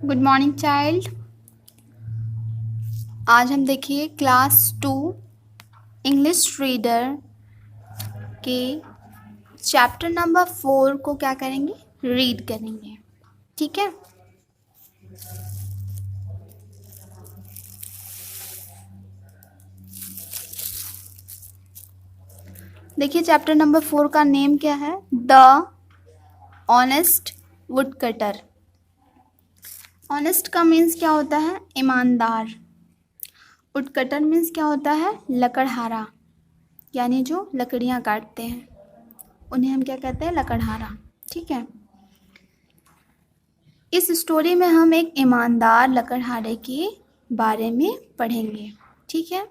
Good morning child. आज हम देखिए क्लास 2 इंग्लिश रीडर के चैप्टर नंबर 4 को क्या करेंगे, रीड करेंगे। ठीक है। देखिए चैप्टर नंबर 4 का नेम क्या है, द ऑनेस्ट वुडकटर। ऑनेस्ट का मीन्स क्या होता है, ईमानदार। वुडकटर मीन्स क्या होता है, लकड़हारा, यानी जो लकड़ियाँ काटते हैं उन्हें हम क्या कहते हैं, लकड़हारा। ठीक है। इस स्टोरी में हम एक ईमानदार लकड़हारे के बारे में पढ़ेंगे। ठीक है।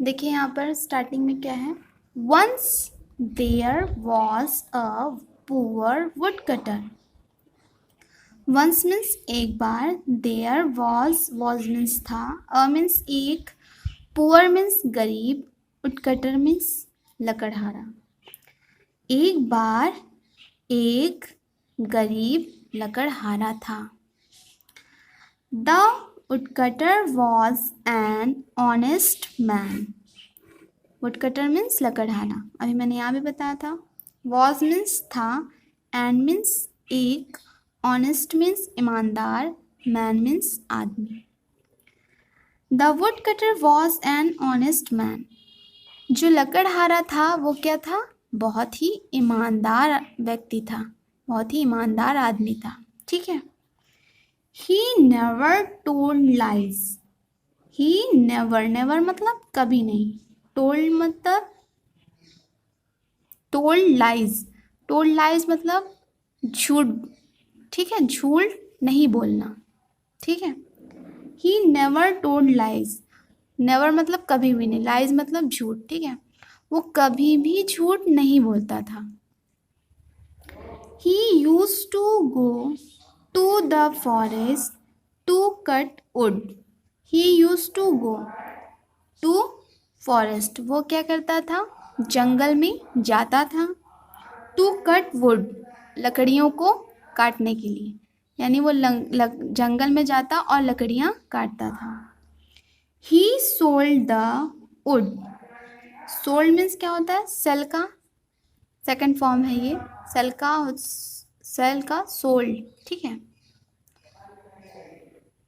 देखिए यहाँ पर स्टार्टिंग में क्या है, once there was a poor wood cutter. Once means एक बार, देयर वॉज मीन्स था, अ मीन्स एक, पुअर मीन्स गरीब, वुड कटर मीन्स लकड़हारा। एक बार एक गरीब लकड़हारा था। The woodcutter was an honest man. Woodcutter means लकड़हारा, अभी मैंने यहाँ भी बताया था। वॉज मीन्स था, एंड मीन्स एक, ऑनेस्ट मीन्स ईमानदार, मैन मीन्स आदमी। The woodcutter was an honest man. जो लकड़हारा था वो क्या था, बहुत ही ईमानदार व्यक्ति था, बहुत ही ईमानदार आदमी था। ठीक है। He never told lies. He never, never मतलब कभी नहीं, told मतलब told lies, told lies मतलब झूठ। ठीक है, झूठ नहीं बोलना। ठीक है। He never told lies. never मतलब कभी भी नहीं, lies मतलब झूठ। ठीक है, वो कभी भी झूठ नहीं बोलता था। He used to go to the forest to cut wood. He used to go to forest. वो क्या करता था, जंगल में जाता था। To cut wood, लकड़ियों को काटने के लिए, यानी वो जंगल में जाता और लकड़ियाँ काटता था। He sold the wood. Sold means क्या होता है, सेल का सेकंड फॉर्म है ये, सेल का सोल्ड। ठीक है।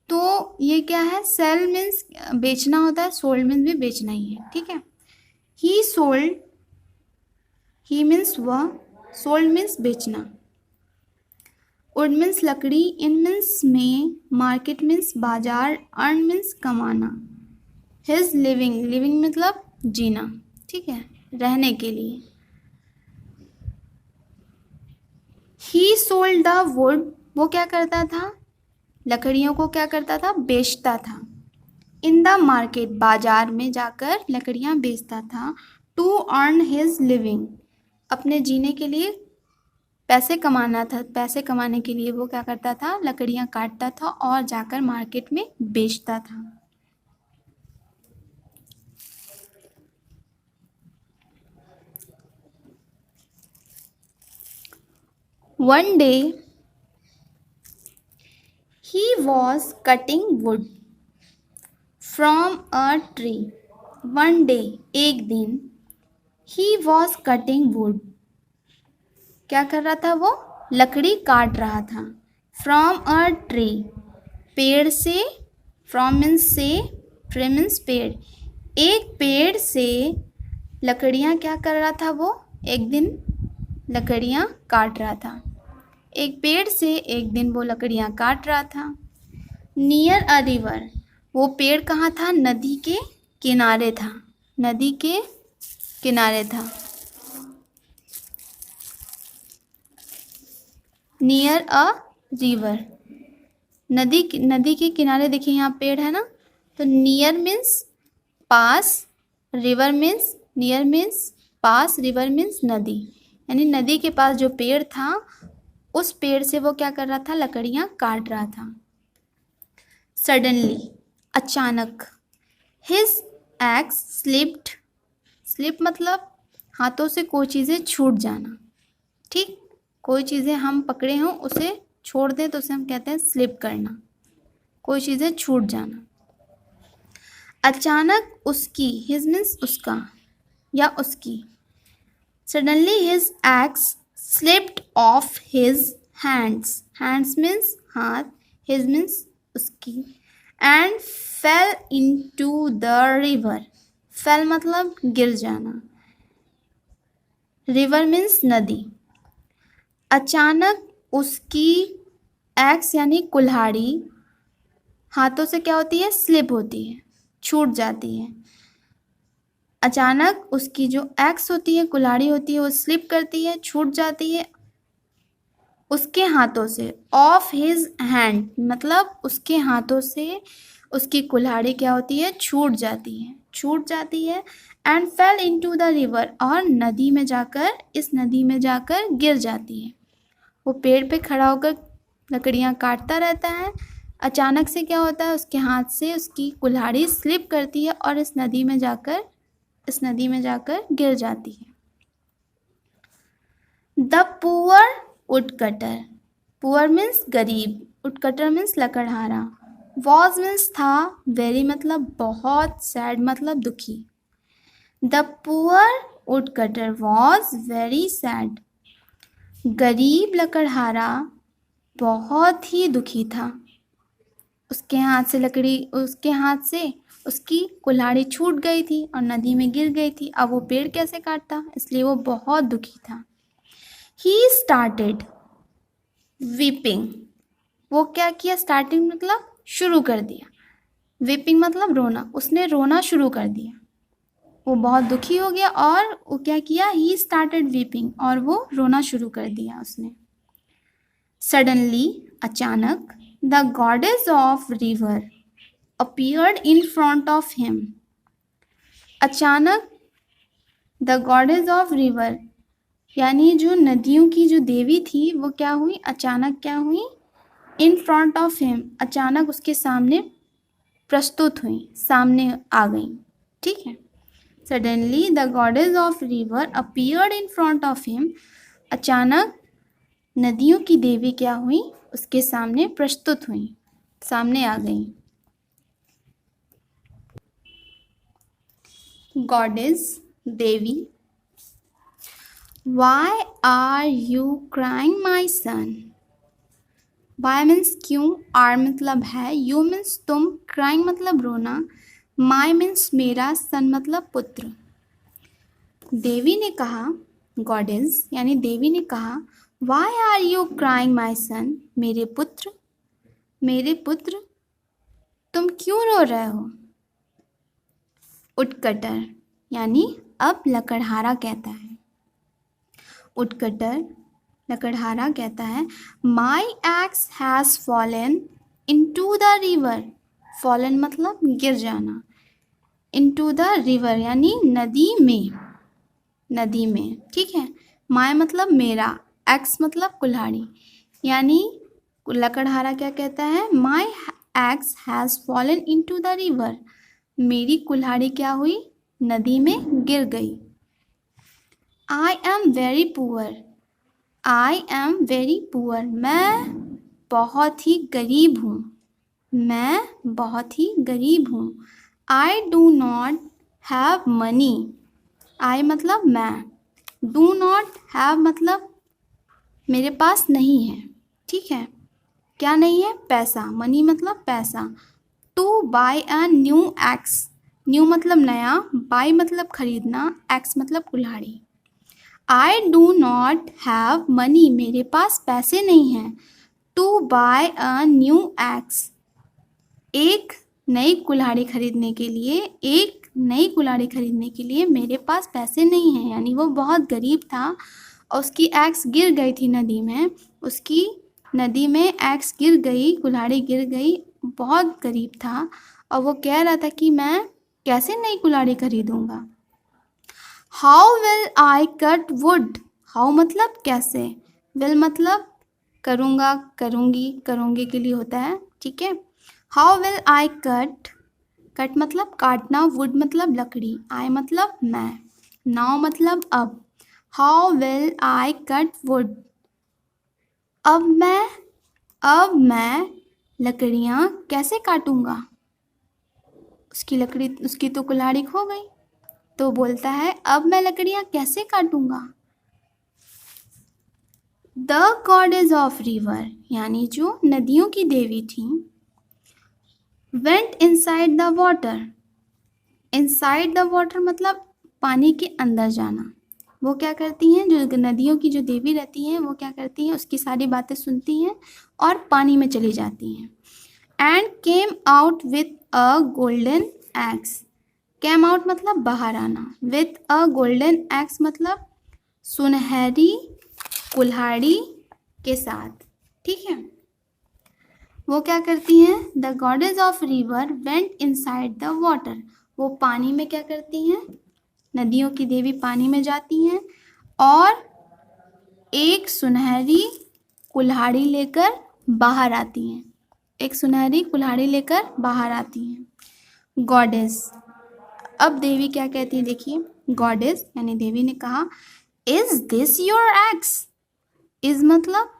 तो ये क्या है, सेल मीन्स बेचना होता है, सोल्ड मीन्स भी बेचना ही है। ठीक है। ही सोल्ड, ही मीन्स वह, सोल्ड मीन्स बेचना, वुड मीन्स लकड़ी, इन मीन्स में, मार्केट मीन्स बाजार, अर्न मीन्स कमाना, हिज लिविंग, लिविंग मतलब जीना। ठीक है, रहने के लिए। ही सोल्ड द वुड, वो क्या करता था, लकड़ियों को क्या करता था, बेचता था। इन द मार्केट, बाजार में जाकर लकड़ियाँ बेचता था। टू अर्न हिज लिविंग, अपने जीने के लिए पैसे कमाना था, पैसे कमाने के लिए वो क्या करता था, लकड़ियाँ काटता था और जाकर मार्केट में बेचता था। One day he was cutting wood from a tree. One day, एक दिन, he was cutting wood, क्या कर रहा था वो, लकड़ी काट रहा था। From a tree, पेड़ से, from means से, tree means पेड़, एक पेड़ से लकड़ियाँ क्या कर रहा था वो, एक दिन लकड़ियाँ काट रहा था। एक पेड़ से एक दिन वो लकड़ियाँ काट रहा था। नियर अ रिवर, वो पेड़ कहाँ था, नदी के किनारे था, नदी के किनारे था। नियर अ रिवर, नदी के किनारे। देखिए यहाँ पेड़ है ना, तो नियर मीन्स पास, रिवर मीन्स, नियर मीन्स पास, रिवर मीन्स नदी, यानी नदी के पास जो पेड़ था उस पेड़ से वो क्या कर रहा था, लकड़ियाँ काट रहा था। सडनली, अचानक, हिज एक्स स्लिप्ड, स्लिप मतलब हाथों से कोई चीज़ें छूट जाना। ठीक, कोई चीज़ें हम पकड़े हों उसे छोड़ दे तो उसे हम कहते हैं स्लिप करना, कोई चीज़ें छूट जाना। अचानक उसकी, हिज मीन्स उसका या उसकी, suddenly his ex slipped of his hands, hands means हाथ, हिज मीन्स उसकी, and fail into the river, fail मतलब गिर जाना, रिवर मीन्स नदी। अचानक उसकी एक्स यानी कुल्हाड़ी हाथों से क्या होती है, स्लिप होती है, छूट जाती है। अचानक उसकी जो एक्स होती है, कुल्हाड़ी होती है, वो स्लिप करती है, छूट जाती है उसके हाथों से। ऑफ हिज हैंड मतलब उसके हाथों से उसकी कुल्हाड़ी क्या होती है, छूट जाती है, छूट जाती है। And fail into the river, और नदी में जाकर, इस नदी में जाकर गिर जाती है। वो पेड़ पे खड़ा होकर लकड़ियाँ काटता रहता है, अचानक से क्या होता है, उसके हाथ से उसकी कुल्हाड़ी स्लिप करती है और इस नदी में जाकर गिर जाती है। The poor woodcutter, poor means गरीब, वुडकटर मीन्स लकड़हारा, वॉज मीन्स था, वेरी मतलब बहुत, सैड मतलब दुखी। The poor woodcutter was very sad, गरीब लकड़हारा बहुत ही दुखी था। उसके हाथ से उसकी कुल्हाड़ी छूट गई थी और नदी में गिर गई थी। अब वो पेड़ कैसे काटता, इसलिए वो बहुत दुखी था। ही स्टार्टेड वीपिंग, वो क्या किया, स्टार्टिंग मतलब शुरू कर दिया, वीपिंग मतलब रोना, उसने रोना शुरू कर दिया। वो बहुत दुखी हो गया और वो क्या किया, ही स्टार्टेड वीपिंग, और वो रोना शुरू कर दिया उसने। सडनली अचानक, the goddess of river appeared in front of him, अचानक द गॉडेस ऑफ रिवर यानी जो नदियों की जो देवी थी वो क्या हुई, अचानक क्या हुई, इन फ्रंट ऑफ हिम, अचानक उसके सामने प्रस्तुत हुई, सामने आ गई। ठीक है, suddenly the goddess of river appeared in front of him, अचानक नदियों की देवी क्या हुई, उसके सामने प्रस्तुत हुई, सामने आ गई। Goddess Devi, Why are you crying my son? Why means क्यों, are मतलब है, you means तुम, crying मतलब रोना, my means मेरा, son मतलब पुत्र। देवी ने कहा, गॉडेस यानी देवी ने कहा, Why are you crying my son? मेरे पुत्र तुम क्यों रो रहे हो। वुडकटर यानी अब लकड़हारा कहता है, वुडकटर लकड़हारा कहता है, my axe has fallen into the river, fallen मतलब गिर जाना, इनटू द रिवर यानी नदी में। ठीक है, माई मतलब मेरा, एक्स मतलब कुल्हाड़ी, यानी लकड़हारा क्या कहता है, my axe has fallen into the river, मेरी कुल्हाड़ी क्या हुई, नदी में गिर गई। I am very poor, I am very poor, मैं बहुत ही गरीब हूँ, I do not have money, I मतलब मैं, do not have मतलब मेरे पास नहीं है। ठीक है, क्या नहीं है, पैसा, money मतलब पैसा। To buy a new axe, new मतलब नया, buy मतलब खरीदना, axe मतलब कुल्हाड़ी। I do not have money, मेरे पास पैसे नहीं हैं। To buy a new axe, एक नई कुल्हाड़ी खरीदने के लिए मेरे पास पैसे नहीं हैं, यानी वो बहुत गरीब था और उसकी एक्स गिर गई थी नदी में, उसकी नदी में एक्स गिर गई, कुल्हाड़ी गिर गई, बहुत गरीब था और वो कह रहा था कि मैं कैसे नई कुल्हाड़ी खरीदूँगा। How will I cut wood? How मतलब कैसे, will मतलब करूँगा, करूँगी, करूँगे के लिए होता है। ठीक है, How will I cut? Cut मतलब काटना, wood मतलब लकड़ी, I मतलब मैं, now मतलब अब। How will I cut wood? अब मैं अब मैं लकड़ियाँ कैसे काटूंगा। उसकी तो कुल्हाड़ी खो गई, तो बोलता है अब मैं लकड़ियाँ कैसे काटूंगा। द गॉडेस ऑफ रिवर यानी जो नदियों की देवी थी, went inside the water. Inside the water मतलब पानी के अंदर जाना। वो क्या करती हैं, जो नदियों की जो देवी रहती हैं वो क्या करती हैं, उसकी सारी बातें सुनती हैं और पानी में चली जाती हैं। And came out with a golden x. Came out मतलब बाहर आना, विथ अ गोल्डन एक्स मतलब सुनहरी कुल्हाड़ी के साथ। ठीक है, वो क्या करती हैं, the goddess of river went inside the water. वो पानी में क्या करती हैं, नदियों की देवी पानी में जाती हैं और एक सुनहरी कुल्हाड़ी लेकर बाहर आती हैं। एक सुनहरी कुल्हाड़ी लेकर बाहर आती हैं। गॉडेस, अब देवी क्या कहती है, देखिए गॉडेस यानी देवी ने कहा, is this your x. Is मतलब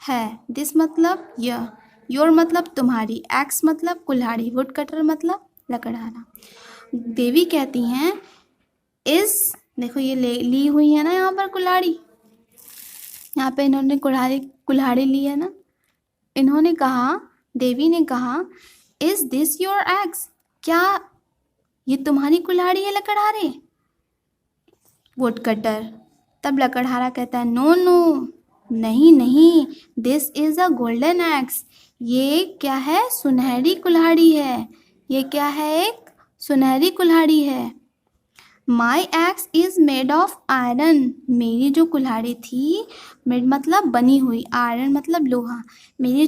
है, दिस मतलब यह, योर मतलब तुम्हारी, एक्स मतलब कुल्हाड़ी, वुड कटर मतलब लकड़हारा। देवी कहती हैं इस, देखो ये ली हुई है ना यहाँ पर कुल्हाड़ी, यहाँ पे इन्होंने कुल्हाड़ी ली है ना। इन्होंने कहा, देवी ने कहा, इज दिस योर एक्स, क्या ये तुम्हारी कुल्हाड़ी है लकड़हारे। वुड कटर, तब लकड़हारा कहता है नो नो, नहीं नहीं, this is a golden x. ये क्या है, सुनहरी कुल्हाड़ी है। ये क्या है, एक सुनहरी कुल्हाड़ी है। My axe is made of iron. मेरी जो कुल्हाड़ी थी, मेड मतलब बनी हुई, आयरन मतलब लोहा। मेरी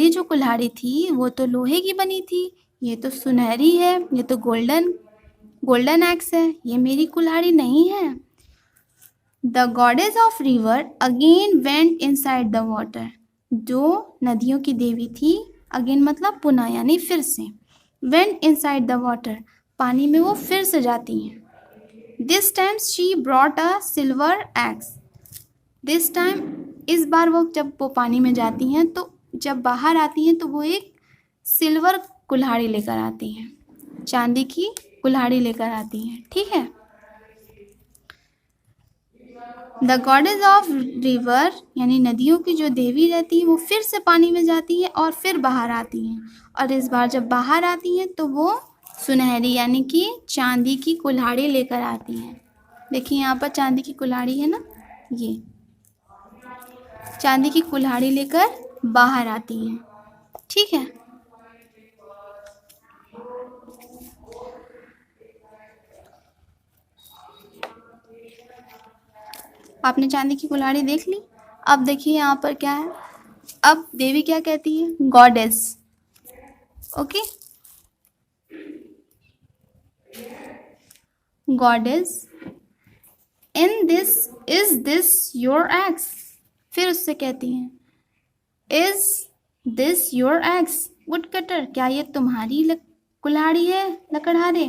जो कुल्हाड़ी थी वो तो लोहे की बनी थी, ये तो सुनहरी है, ये तो गोल्डन एक्स है, ये मेरी कुल्हाड़ी नहीं है। The goddess of river again went inside the water. जो नदियों की देवी थी, अगेन मतलब पुनः यानी फिर से, वेंट इनसाइड द वाटर पानी में वो फिर से जाती हैं। This time she brought a silver x. This time, इस बार वो जब वो पानी में जाती हैं तो जब बाहर आती हैं तो वो एक सिल्वर कुल्हाड़ी लेकर आती हैं, चांदी की कुल्हाड़ी लेकर आती हैं। ठीक है, द गॉडेस ऑफ रिवर यानी नदियों की जो देवी रहती है वो फिर से पानी में जाती है और फिर बाहर आती हैं, और इस बार जब बाहर आती हैं तो वो सुनहरी यानी कि चांदी की कुल्हाड़ी लेकर आती हैं। देखिए यहाँ पर चांदी की कुल्हाड़ी है ना, ये चांदी की कुल्हाड़ी लेकर बाहर आती हैं। ठीक है, आपने चांदी की कुल्हाड़ी देख ली। अब देखिए यहाँ पर क्या है, अब देवी क्या कहती है, goddess. Okay, goddess, in this, is this your x. फिर उससे कहती हैं, is this your axe wood cutter, क्या ये तुम्हारी कुल्हाड़ी है लकड़हारे।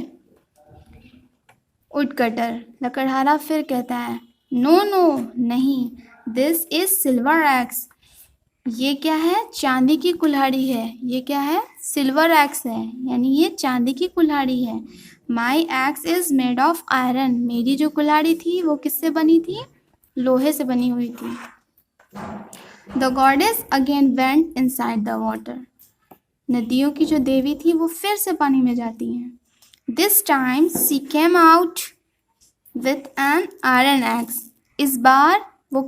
वुड कटर, लकड़हारा फिर कहता है नो नो, नहीं, दिस इज सिल्वर एक्स। ये क्या है, चांदी की कुल्हाड़ी है। ये क्या है, सिल्वर एक्स है, यानी ये चांदी की कुल्हाड़ी है। My axe is made of iron. मेरी जो कुल्हाड़ी थी वो किससे बनी थी, लोहे से बनी हुई थी। The goddess again went inside the water. नदियों की जो देवी थी वो फिर से पानी में जाती हैं। This time she came out with an iron x. इस बार वो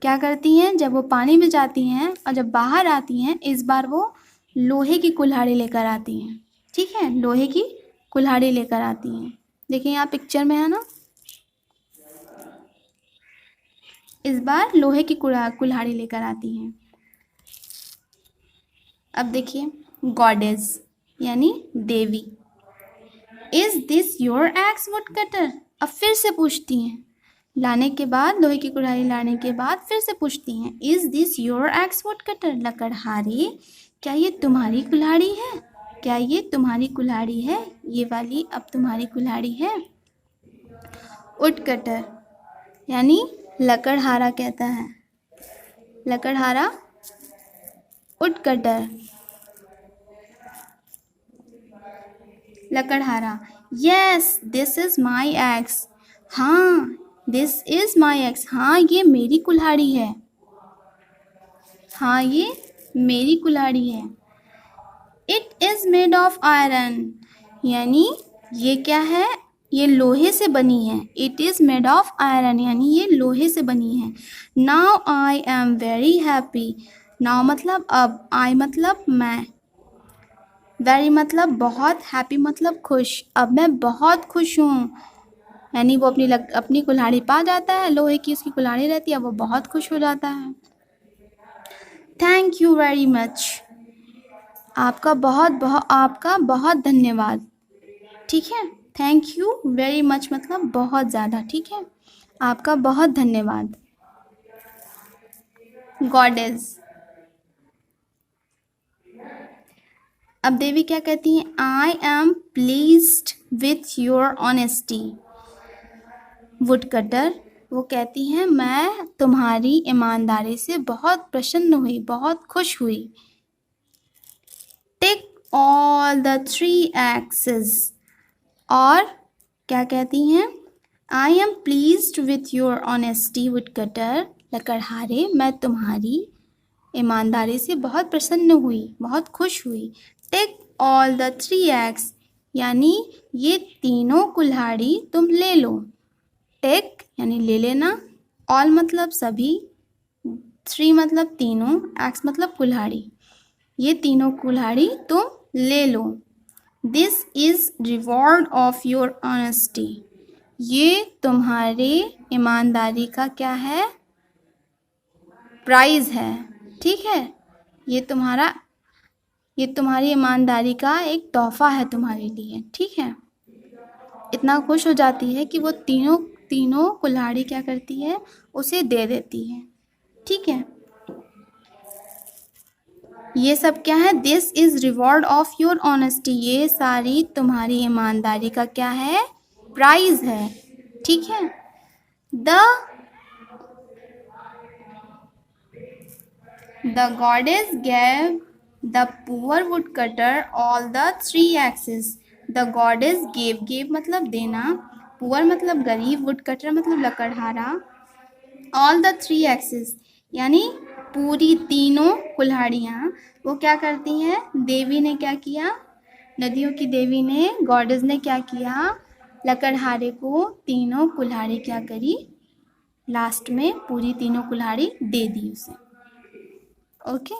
क्या करती हैं, जब वो पानी में जाती हैं और जब बाहर आती हैं, इस बार वो लोहे की कुल्हाड़ी लेकर आती हैं। ठीक है, लोहे की कुल्हाड़ी लेकर आती हैं। देखिए यहाँ पिक्चर में है ना, इस बार लोहे की कुल्हाड़ी लेकर आती हैं। अब देखिए गॉडेस यानी देवी, is this your axe wood cutter. अब फिर से पूछती हैं, लाने के बाद, लोहे की कुल्हाड़ी लाने के बाद फिर से पूछती हैं, is this your axe wood cutter, लकड़हारे, क्या ये तुम्हारी कुल्हाड़ी है। क्या ये तुम्हारी कुल्हाड़ी है, ये वाली अब तुम्हारी कुल्हाड़ी है। वुड कटर यानी लकड़हारा कहता है, लकड़हारा, वुडकटर, लकड़हारा। Yes this is my axe. हाँ दिस इज माई एक्स। हाँ ये मेरी कुल्हाड़ी है। हाँ ये मेरी कुल्हाड़ी है। It is made of iron, यानी ये क्या है, ये लोहे से बनी है। It is made of iron यानी ये लोहे से बनी है। Now I am very happy. Now मतलब अब, आई मतलब मैं, वेरी मतलब बहुत, हैप्पी मतलब खुश। अब मैं बहुत खुश हूँ, यानी वो अपनी कुल्हाड़ी पा जाता है, लोहे की उसकी कुल्हाड़ी रहती है, वो बहुत खुश हो जाता है। थैंक यू वेरी मच, आपका बहुत धन्यवाद। ठीक है, थैंक यू वेरी मच मतलब बहुत ज़्यादा। ठीक है, आपका बहुत धन्यवाद। गॉडेस, अब देवी क्या कहती हैं, I am pleased with your honesty. Woodcutter, वो कहती हैं मैं तुम्हारी ईमानदारी से बहुत प्रसन्न हुई, बहुत खुश हुई। टेक ऑल द 3 axes, और क्या कहती हैं, I am pleased with your honesty woodcutter. लकड़हारे, मैं तुम्हारी ईमानदारी से बहुत प्रसन्न हुई, बहुत खुश हुई। टेक ऑल द 3 axes, यानी ये तीनों कुल्हाड़ी तुम ले लो। टेक यानी ले लेना, ऑल मतलब सभी, 3 मतलब तीनों, एक्स मतलब कुल्हाड़ी। ये तीनों कुल्हाड़ी तुम ले लो। This is reward of your honesty, ये तुम्हारे ईमानदारी का क्या है, प्राइज है। ठीक है, ये तुम्हारी ईमानदारी का एक तोहफा है तुम्हारे लिए। ठीक है, इतना खुश हो जाती है कि वो तीनों कुल्हाड़ी क्या करती है, उसे दे देती है। ठीक है, ये सब क्या है, this is reward of your honesty, ये सारी तुम्हारी ईमानदारी का क्या है, प्राइज है। ठीक है, the goddess gave the poor woodcutter all the 3 axes। The goddess gave मतलब देना, पुअर मतलब गरीब, वुडकटर मतलब लकड़हारा, ऑल द 3 axes यानी पूरी तीनों कुल्हाड़ियाँ। वो क्या करती हैं, देवी ने क्या किया, नदियों की देवी ने, गॉडेस ने क्या किया, लकड़हारे को तीनों कुल्हाड़ी क्या करी, लास्ट में पूरी तीनों कुल्हाड़ी दे दी उसे। ओके।